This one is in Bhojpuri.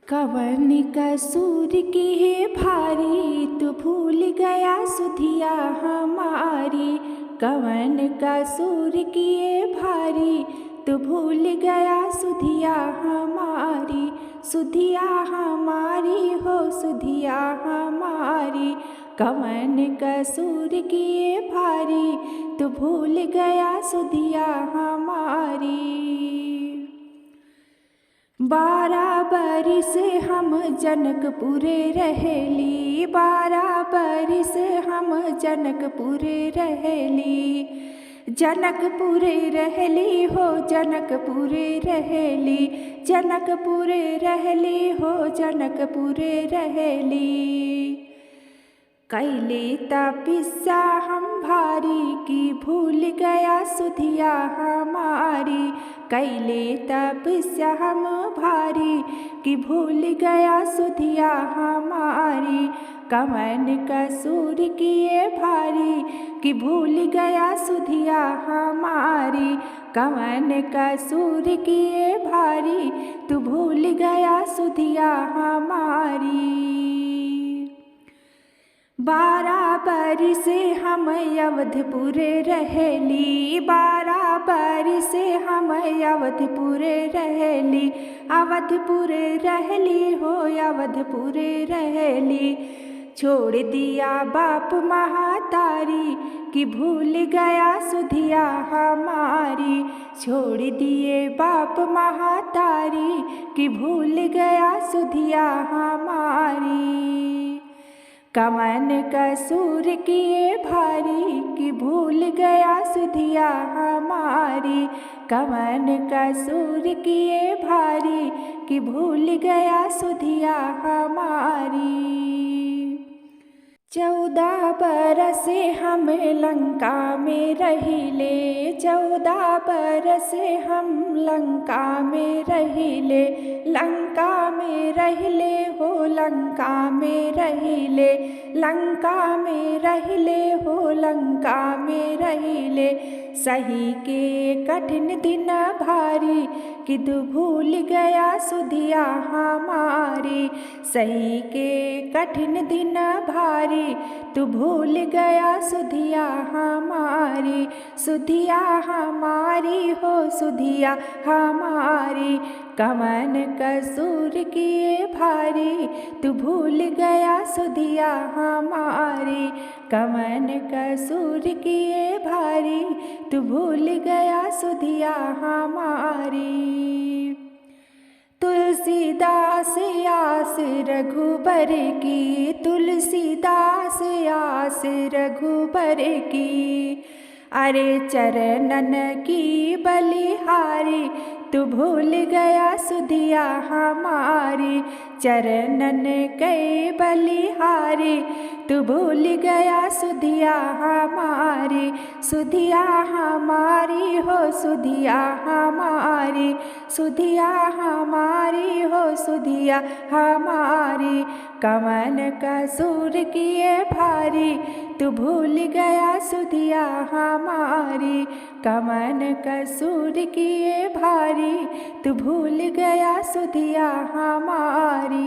कवन कसूर की है भारी, तू भूल गया सुधिया हमारी। कवन कसूर की है भारी, तू भूल गया सुधिया हमारी। सुधिया हमारी हो सुधिया हमारी। कवन कसूर की है भारी, तू भूल गया सुधिया हमारी। 12 बरिस हम जनकपुरे रहेली, 12 बरिस हम जनकपुरे रहेली। जनकपुरे रहली हो जनकपुरे रहली, जनकपुरे रहली हो जनकपुरे रहली। कैले तपस्या हम भारी, की भूल गया सुधिया हमारी। कैले तपस्या हम भारी, की भूल गया सुधिया हमारी। कवन कसूर किए भारी, कि भूल गया सुधिया हमारी। कवन कसूर किए भारी, तू भूल गया सुधिया हमारी। 12 बरिस हम अवधपुरे रहेली, 12 बरिस हम अवधपुरे रहेली। अवधपुरे रहली हो अवधपुरे रहली। छोड़ दिया बाप महातारी, कि भूल गया सुधिया हमारी। छोड़ दिए बाप महातारी, कि भूल गया सुधिया हमारी। कवन कसूर किए भारी, कि भूल गया सुधिया हमारी। कवन कसूर किए भारी, कि भूल गया सुधिया हमारी। 14 बरस हम लंका में रहिले, 14 बरस हम लंका में रहिले। लंका में रहिले हो लंका में रहिले, लंका में रहिले हो लंका में रहिले। सही के कठिन दिन भारी, कि तू भूल गया सुधिया हमारी। सही के कठिन दिन भारी, तू भूल गया सुधिया हमारी। सुधिया हमारी हो सुधिया हमारी। कवन कसूर किए भारी, तू भूल गया सुधिया हमारी। कवन कसूर किए भारी, तू भूल गया सुधिया हमारी। तुलसीदास आस रघुबर की, तुलसीदास आस रघुबर की। अरे चरणन की बलिहारी, तू भूल गया सुधिया हमारी। चरणन के बलिहारी, तू भूल गया सुधिया हमारी। सुधिया हमारी हो सुधिया हमारी। सुधिया हमारी हो सुधिया हमारी। कवन कसूर किए भारी, तू भूल गया सुधिया हमारी। कवन कसूर किए भारी, तू भूल गया सुधिया हमारी।